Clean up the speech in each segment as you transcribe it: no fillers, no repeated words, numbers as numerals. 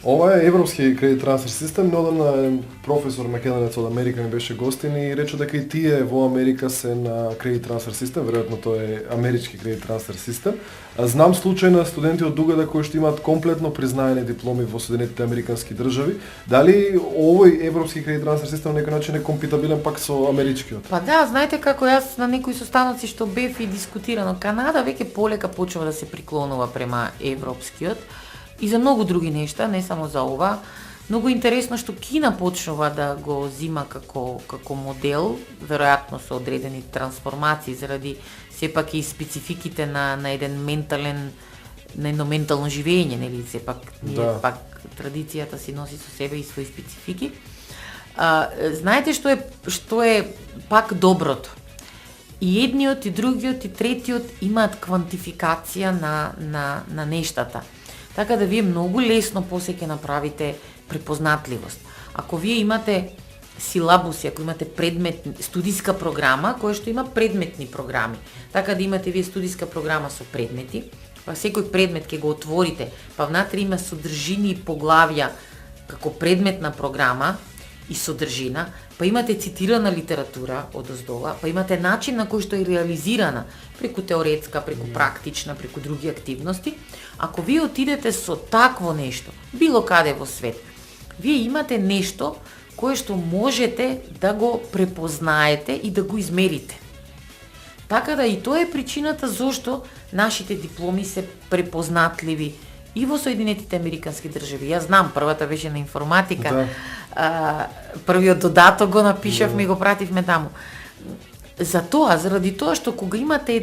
Ова е европски кредит трансфер систем, но одамна професор македонец од Америка ми беше гостин и рече дека и тие во Америка се на кредит трансфер систем, веројатно тоа е амерички кредит трансфер систем. Знам случај на студенти од Дугада кои што имаат комплетно признаени дипломи во Соединетите американски држави. Дали овој европски кредит трансфер систем на некој начин е компатибилен пак со америчкиот? Па да, знаете како јас на некои состаноци што бев и дискутирано, Канада веќе полека почнува да се приклонува према европскиот и за многу други нешта, не само за ова. Многу интересно што Кина почнува да го зима како модел, веројатно со одредени трансформации заради сепак и спецификите на еден едно ментално живење, нели, сепак ние пак традицијата си носи со себе и своји специфики. Знаете што е пак доброто? И едниот, и другиот, и третиот имаат квантификација на нештата. Така да вие многу лесно после ќе направите препознатливост. Ако вие имате силабуси, ако имате студиска програма, која што има предметни програми, така да имате вие студиска програма со предмети, па секој предмет ќе го отворите, па внатре има содржини и поглавја како предметна програма и содржина, па имате цитирана литература одоздола, па имате начин на кој што е реализирана преку теоретска, преку практична, преку други активности. Ако вие отидете со такво нешто, било каде во свет, вие имате нешто кое што можете да го препознаете и да го измерите. Така да и тоа е причината зошто нашите дипломи се препознатливи и во Соединетите американски држави. Јас знам, првата беше на информатика, првиот додаток го напишавме и го пративме таму. Заради тоа што кога имате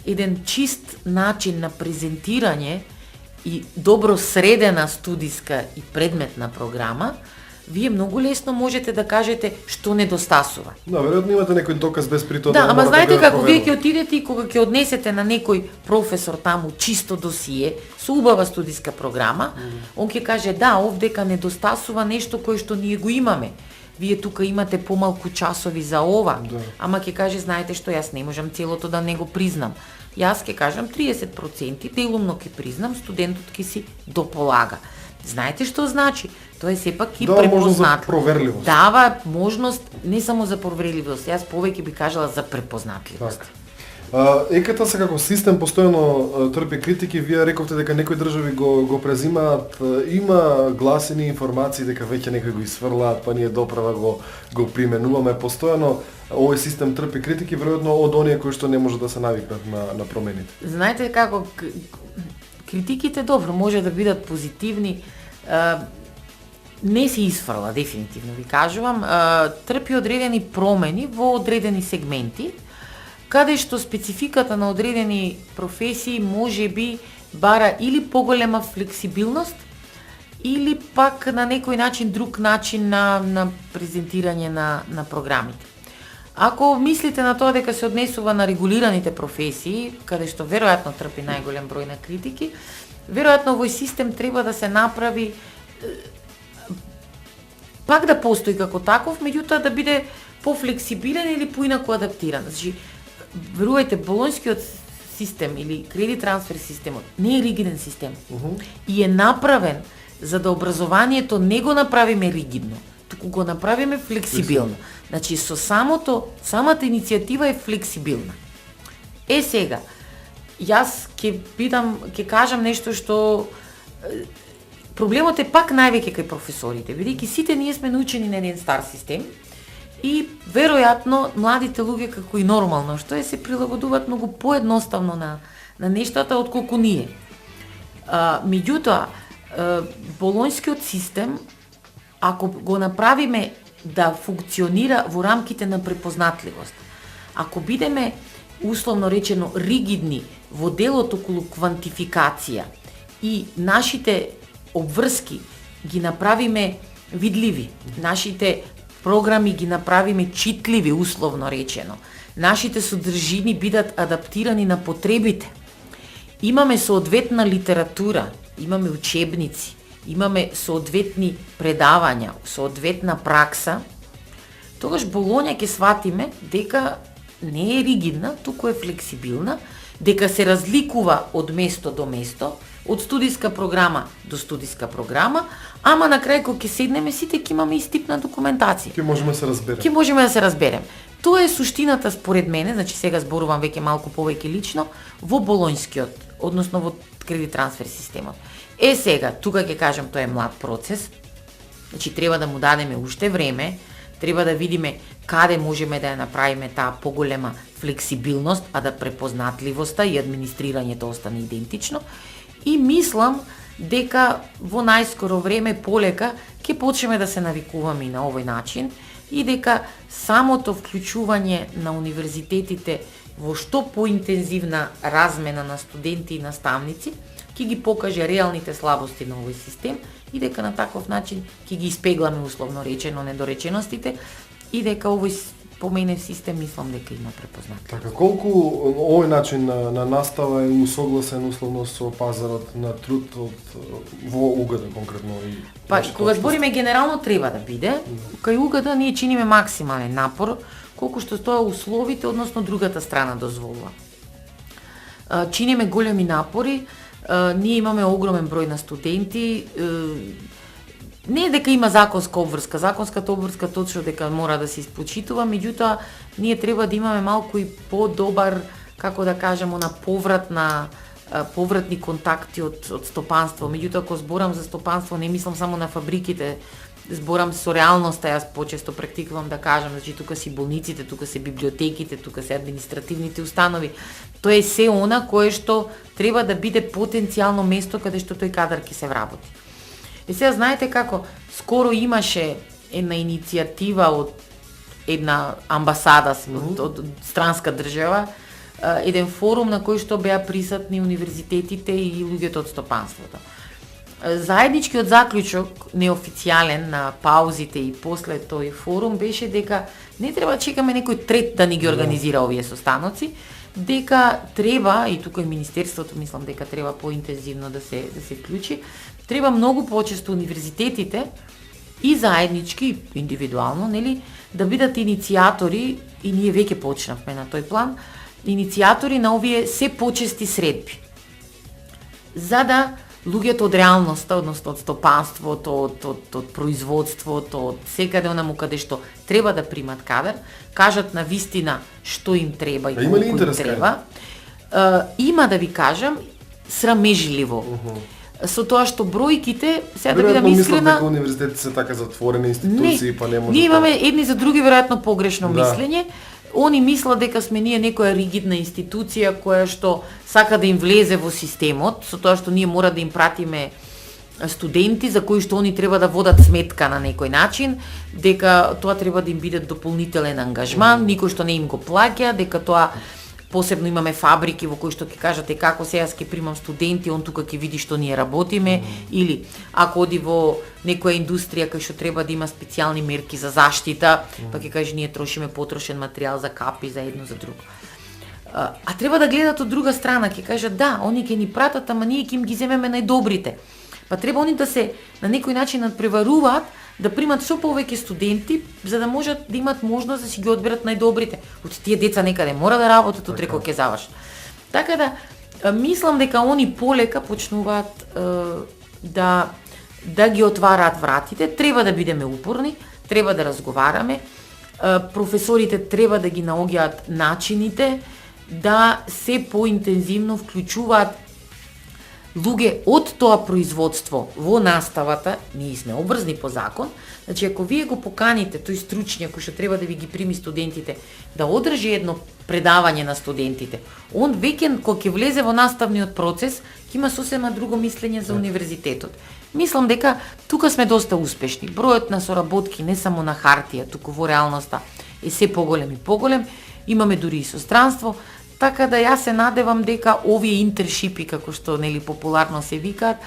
еден чист начин на презентирање и добро средена студиска и предметна програма, вие многу лесно можете да кажете што недостасува. Да, веројатно имате некој доказ без при тоа да ама знаете како вие ќе отидете и кога ќе однесете на некој професор таму чисто досие со убава студиска програма, он ќе каже да, овдека недостасува нешто кое што ние го имаме. Вие тука имате помалку часови за ова, ама ќе каже знаете што јас не можам целото да не го признам. Јас ќе кажам 30%, делумно ќе признам, студентот ќе си дополага. Знаете што значи? Тоа е сепак и препознат. Проверливост. Дава можност не само за проверливост, јас повеќе би кажала за препознатливост. ЕКТ се како систем постојано трпи критики, вие рековте дека некои држави го презимаат, има гласини информации дека веќе некои го исфрлаат, па ние доправа го применуваме постојано. Овој систем трпи критики веројатно од оние кои што не може да се навикнат на промените. Знаете како критиките добро може да бидат позитивни, не се исфрла дефинитивно ви кажувам, трпи одредени промени во одредени сегменти, каде што спецификата на одредени професии може би бара или поголема флексибилност, или пак на некој начин друг начин на презентирање на програмите. Ако мислите на тоа дека се однесува на регулираните професии, каде што веројатно трпи најголем број на критики, веројатно овој систем треба да се направи пак да постои како таков, меѓутоа да биде пофлексибилен или поинаку адаптиран. Значи, верувајте, болонскиот систем или кредит трансфер системот не е ригиден систем. И е направен за да образованието не го направиме ригидно, туку го направиме флексибилно. Значи, со самата иницијатива е флексибилна. Сега, јас ќе кажам нешто што проблемот е пак највеќе кај професорите, бидејќи сите ние сме научени на еден стар систем и веројатно младите луѓе како и нормално што се прилагодуваат многу поедноставно на нештата отколку ние. Меѓутоа, болонскиот систем, ако го направиме да функционира во рамките на препознатливост, ако бидеме условно речено ригидни во делот околу квантификација и нашите обврски ги направиме видливи, нашите програми ги направиме читливи условно речено, нашите содржини бидат адаптирани на потребите, имаме соодветна литература, имаме учебници, имаме соодветни предавања, соодветна пракса, тогаш Болоња ќе сватиме дека не е ригидна, туку е флексибилна, дека се разликува од место до место, од студиска програма до студиска програма, ама на крај кога ќе седнеме сите ќе имаме истипна документација. Ќе можеме да се разбереме. Ќе можеме да се разберем. Тоа е суштината според мене, значи сега зборувам веќе малку повеќе лично, во болонскиот, односно во кредит трансфер системот. Сега, тука ќе кажам, тоа е млад процес, значи треба да му дадеме уште време, треба да видиме каде можеме да ја направиме таа поголема флексибилност, а да препознатливоста и администрирањето остане идентично. И мислам дека во најскоро време полека ќе почнеме да се навикуваме и на овој начин и дека самото вклучување на универзитетите во што поинтензивна размена на студенти и наставници ќе ги покаже реалните слабости на овој систем и дека на таков начин ќе ги испегламе условно речено недореченостите и дека овој поменев систем мислам дека има препознат. Така, колку овој начин на настава е усогласен условно со пазарот на труд во УГД конкретно? Па, кога збориме генерално треба да биде, кај УГД ние чиниме максимален напор, колку што стоја условите, односно другата страна дозволува. Чиниме големи напори, ние имаме огромен број на студенти, не е дека има законска обврска точно дека мора да се испочитува, меѓутоа ние треба да имаме малку и подобар, како да кажеме, на повратни контакти од стопанство. Меѓутоа кога зборам за стопанство не мислам само на фабриките, зборам со реалноста, јас почесто практикувам да кажам, значи тука си болниците, тука се библиотеките, тука се административните установи. Тоа е се она кое што треба да биде потенцијално место каде што тој кадар ќе се вработи. И сега знаете како, скоро имаше една иницијатива од една амбасада од странска држава, еден форум на кој што беа присутни универзитетите и луѓето од стопанството. Заедничкиот заклучок, неофицијален на паузите и после тој форум беше дека не треба да чекаме некој трет да ни ги организира овие состаноци, дека треба, и тука и Министерството мислам дека треба поинтензивно да се вклучи, треба многу почесто универзитетите и заеднички, и индивидуално, нели, да бидат иницијатори, и ние веќе почнавме на тој план, иницијатори на овие се почести средби. За да луѓето од реалноста, односно од стопанството, од производството, од секаде онаму каде што треба да примат кадар, кажат на вистина што им треба и колку им треба. Има, да ви кажам, срамежливо. Со тоа што бројките, сега да бидам искрена, дека универзитетите се така затворени институции, па не може. Ние имаме едни за други веројатно погрешно мислење. Они мислат дека сме ние некоја ригидна институција која што сака да им влезе во системот, со тоа што ние мора да им пратиме студенти за кои што они треба да водат сметка на некој начин, дека тоа треба да им биде дополнителен ангажман, никој што не им го плаќа, дека тоа посебно имаме фабрики во кои што ќе кажате како сега ќе примам студенти, он тука ќе види што ние работиме, или ако оди во некоја индустрија кај што треба да има специјални мерки за заштита, па ќе каже ние трошиме потрошен материјал за капи, за едно, за друго. А треба да гледат од друга страна, ќе кажат да, они ќе ни пратат, ама ние ќе им ги земеме најдобрите. Па треба они да се на некој начин надпреваруваат, да примат со повеќе студенти, за да можат да имат можност да си ги одберат најдобрите. Од тие деца некаде мора да работат утре кога ќе завршат. Така да мислам дека они полека почнуваат да ги отвараат вратите. Треба да бидеме упорни, треба да разговараме. Професорите треба да ги наоѓаат начините да се поинтензивно вклучуваат луѓе од тоа производство во наставата. Ние сме обврзни по закон, значи ако вие го поканите тој стручњак кој што треба да ви ги прими студентите, да одржи едно предавање на студентите, он веќе кога ќе влезе во наставниот процес, ќе има сосема друго мислење за универзитетот. Мислам дека тука сме доста успешни. Бројот на соработки не само на хартија, туку во реалноста е се поголем и поголем. Имаме дури и со странство. Така да јас се надевам дека овие интершипи, како што нели популарно се викаат,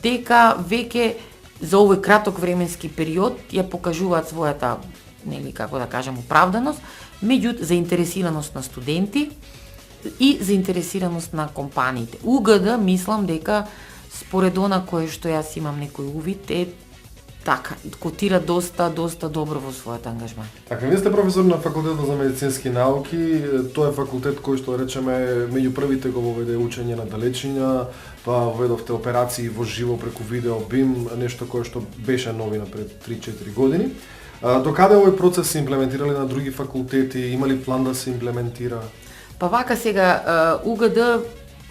дека веќе за овој краток временски период ја покажуваат својата, нели како да кажам, оправданост, меѓу заинтересираност на студенти и заинтересираност на компаниите. УГД мислам дека според она кое што јас имам некој увид е така, котира доста добро во својот ангажман. Така, вие сте професор на факултетот за медицински науки, тоа е факултет кој што речеме меѓу првите го воведе учење на далечиња, па воведовте операции во живо преку видео бим, нешто кое што беше новина пред 3-4 години. Докаде овој процес се имплементирали на други факултети, има ли план да се имплементира? Па вака сега, УГД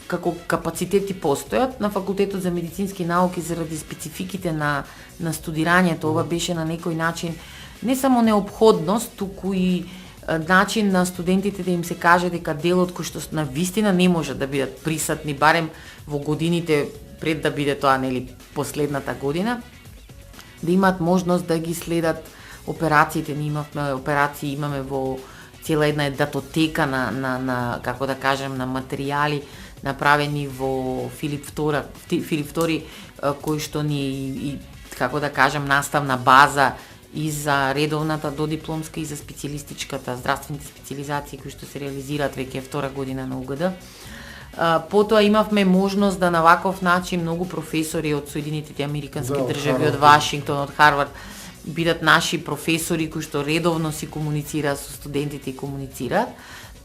како капацитети постојат на факултетот за медицински науки заради спецификите на студирањето. Ова беше на некој начин не само неопходност, туку и начин на студентите да им се каже дека делот кој што на вистина не може да бидат присатни барем во годините пред да биде тоа нели последната година, да имаат можност да ги следат операциите. Ние имаме во цела една датотека на како да кажем на материјали направени во Филип II, кој што ни и како да кажем наставна база и за редовната додипломска и за специјалистичката здравствените специјализации кои што се реализираат веќе втора година на УГД. Потоа имавме можност да на ваков начин многу професори од Соединетите Американски држави, од Вашингтон, од Харвард бидат наши професори кои што редовно си комуницираат со студентите и комуницираат.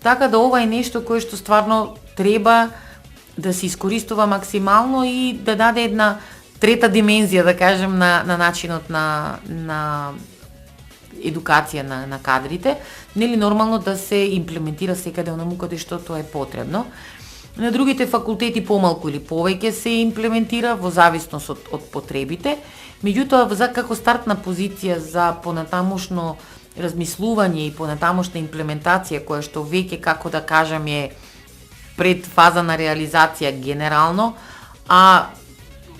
Така да ова е нешто кое што стварно треба да се искористува максимално и да даде една трета димензија, да кажем, на начинот на едукација на кадрите. Нели нормално да се имплементира секаде онаму каде што тоа е потребно. На другите факултети помалку или повеќе се имплементира во зависност од потребите. Меѓутоа, за како стартна позиција за понатамошно размислување и понатамошна имплементација која што веќе како да кажам е пред фаза на реализација генерално, а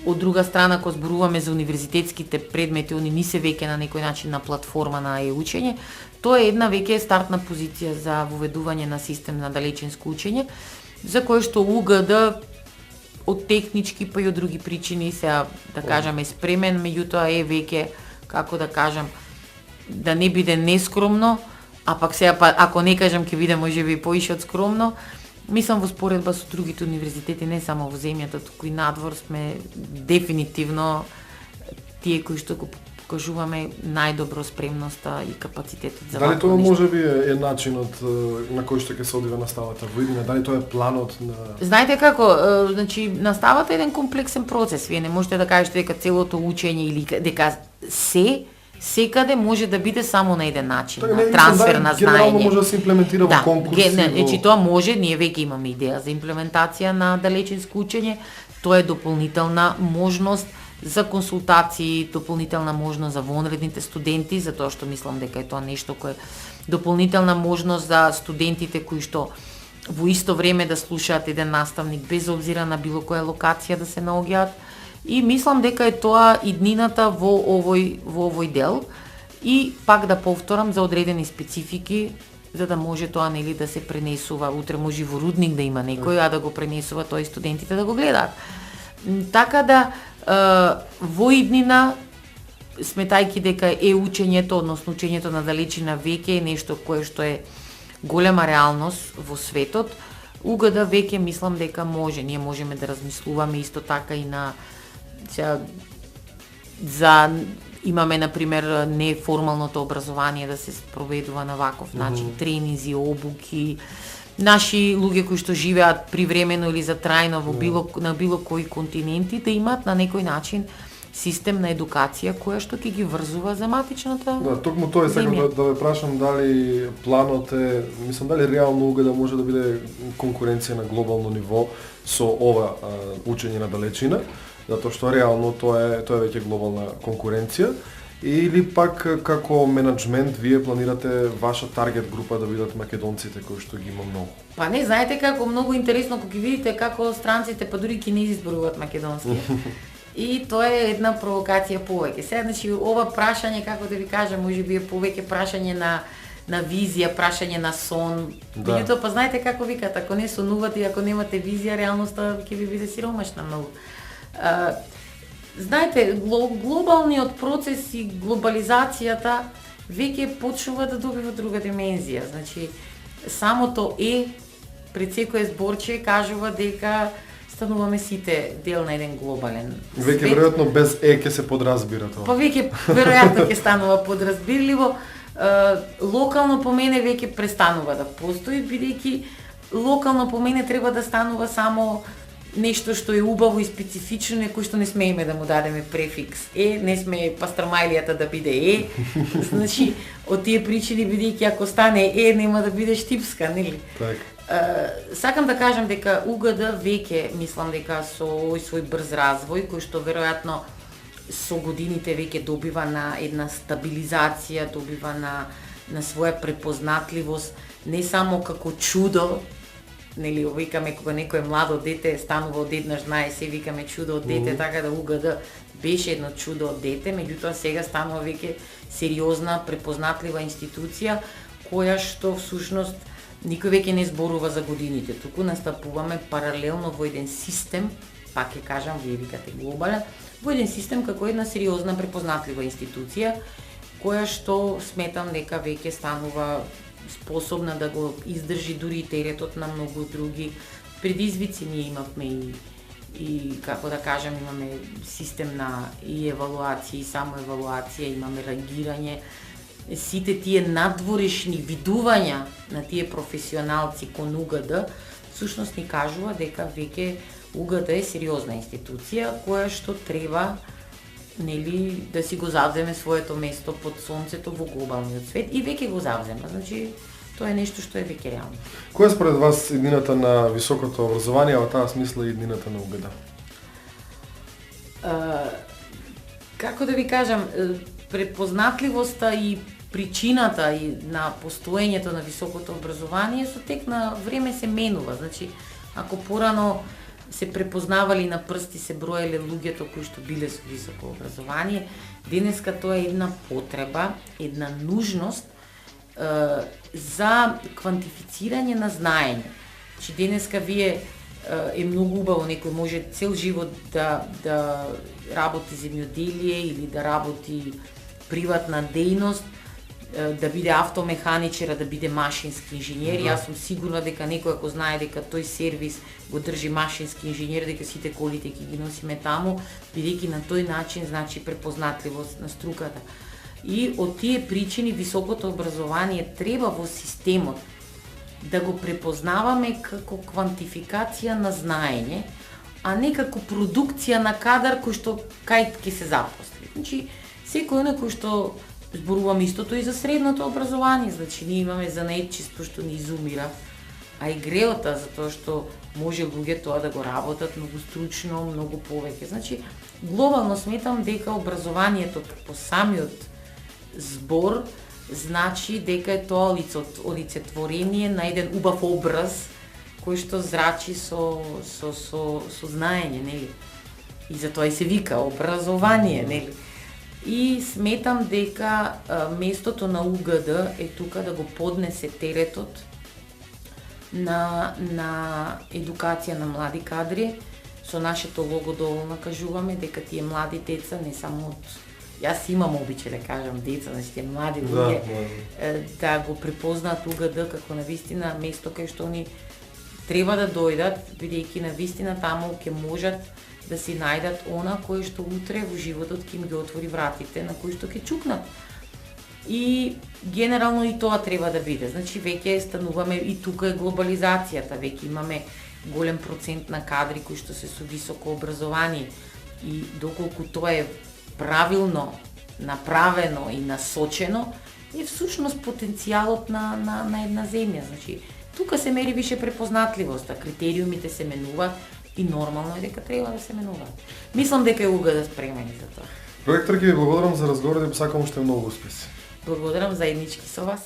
од друга страна кога зборуваме за универзитетските предмети, они не се веќе на некој начин на платформа на учење, тоа е една веќе стартна позиција за воведување на систем на далечинско учење, за кое што УГД од технички па и од други причини сега да кажаме спремен, меѓутоа е веќе како да кажам да не биде нескромно, а пак сега ако не кажам ќе биде можеби поише од скромно. Мислам во споредба со другите универзитети не само во земјата, туку и надвор сме дефинитивно тие кои што го покажуваме најдобро спремноста и капацитетот за вакво нешто. Дали тоа можеби е начинот на кој што ќе се одвива наставата во иднина? Дали тоа е планот на... Знаете како, значи наставата е еден комплексен процес. Вие не можете да кажете дека целото учење или дека секаде може да биде само на еден начин, на трансфер на знаење. Генерално може да се имплементира во конкурси. Значи тоа може, ние веќе имаме идеја за имплементација на далечинско учење. Тоа е дополнителна можност за консултации, дополнителна можност за вонредните студенти, затоа што мислам дека е тоа нешто кое дополнителна можност за студентите кои што во исто време да слушаат еден наставник без обзира на било која локација да се наоѓаат. И мислам дека е тоа иднината во овој дел и пак да повторам за одредени специфики за да може тоа нели да се пренесува, утре може во рудник да има некој, а да го пренесува тоа и студентите да го гледаат. Така да во иднина сметајќи дека е учењето, односно учењето на далечина веќе е нешто кое што е голема реалност во светот, УГД веќе мислам дека може, ние можеме да размислуваме исто така и на за имаме на пример неформалното образование да се спроведува на ваков начин, тренинзи, обуки, наши луѓе кои што живеат привремено или за трајно во на било кои континенти да имаат на некој начин систем на едукација која што ќе ги врзува за матичната Да, токму тоа е сега да ве прашам дали планот е, мислам дали реално УГД може да биде конкуренција на глобално ниво со ова учење на далечина, затоа што реално тоа е веќе глобална конкуренција. Или пак како менаџмент вие планирате ваша таргет група да бидат македонците кои што ги има многу? Па не, знаете како многу интересно кога ги видите како странците па дури кинези зборуваат македонски. И тоа е една провокација повеќе. Сега значи ова прашање како да ви кажам, можеби е повеќе прашање на визија, прашање на сон. Меѓутоа па знаете како викат, ако не сонувате и ако немате визија, реалноста ќе ви биде сиромашна многу. Знаете, глобалниот процес и глобализацијата веќе почнува да добива друга димензија. Значи, самото пред секое зборче кажува дека стануваме сите дел на еден глобален свет. Веќе веројатно без ќе се подразбира тоа. Па веќе веројатно ќе станува подразбирливо. Локално по мене веќе престанува да постои, бидејќи локално по мене треба да станува само нешто што е убаво и специфично, некој што не смееме да му дадеме префикс не сме пастрамајлијата да биде значи од тие причини, бидејќи ако стане нема да биде штипска, нели? Сакам да кажам дека УГД веќе, мислам дека со овој свој брз развој, кој што веројатно со годините веќе добива на една стабилизација, добива на своја препознатливост, не само како чудо, нели, викаме кога некое младо дете станува одеднаш, знае се, викаме чудо од дете, така да УГД беше едно чудо од дете, меѓутоа сега станува веќе сериозна, препознатлива институција, која што всушност никој веќе не зборува за годините, туку настапуваме паралелно во еден систем, пак ќе кажам, вие викате глобален, во еден систем како една сериозна, препознатлива институција, која што сметам дека веќе станува способна да го издржи дури и теретот на многу други предизвици. Ние имавме и како да кажам, имаме систем на и евалуација, и самоевалуација, имаме реагирање. Сите тие надворешни видувања на тие професионалци кон УГД всушност ни кажува дека веќе УГД е сериозна институција која што треба, нели, да си го завземе своето место под сонцето во глобалниот свет и веќе го завзема. Значи, тоа е нешто што е веќе реално. Која е според вас иднината на високото образование, а во таа смисла и иднината на УГД? Како да ви кажам, препознатливоста и причината и на постоењето на високото образование со тек на време се менува. Значи, ако порано се препознавали на прсти, се броеле луѓето кои што биле со високо образование, денеска тоа е една потреба, една нужност за квантифицирање на знаење. Значи, денеска вие е многу убаво, некој може цел живот да работи земјоделие или да работи приватна дејност, да биде автомеханичар, да биде машински инженер. Јас сум сигурна дека некој ако знае дека тој сервис го држи машински инженер, дека сите колите ќе ги носиме таму, бидејќи на тој начин значи препознатливост на струката. И од тие причини високото образование треба во системот да го препознаваме како квантификација на знаење, а не како продукција на кадар кој што кај ќе се запосли. Значи, секој кој што зборувам истото и за средното образование, значи ние имаме занаетчество што ни изумира, а и греота затоа што може луѓе тоа да го работат многу стручно, многу повеќе. Значи, глобално сметам дека образованието по самиот збор значи дека е тоа олицетворение на еден убав образ кој што зрачи со знаење, нели? И затоа и се вика образование, нели? И сметам дека местото на УГД е тука да го поднесе теретот на едукација на млади кадри. Со нашето лого доволно кажуваме дека тие млади деца, не само од... Јас имам обичај да кажам деца, значи тие млади луѓе, да го препознаат УГД како навистина место кај што они треба да дојдат, бидејќи навистина таму ќе можат да си најдат она кој што утре во животот ќе им ги отвори вратите на кои што ќе чукнат. И генерално и тоа треба да биде. Значи веќе стануваме и тука е глобализацијата, веќе имаме голем процент на кадри кои што се со високо образование и доколку тоа е правилно направено и насочено, е всушност потенцијалот на една земја. Значи, тука се мери више препознатливост, критериумите се менуваат и нормално е дека треба да се менуваат. Мислам дека е УГД спремен за тоа. Проекторки, ви благодарам за разговорот и посакам уште многу успеси. Благодарам заеднички со вас.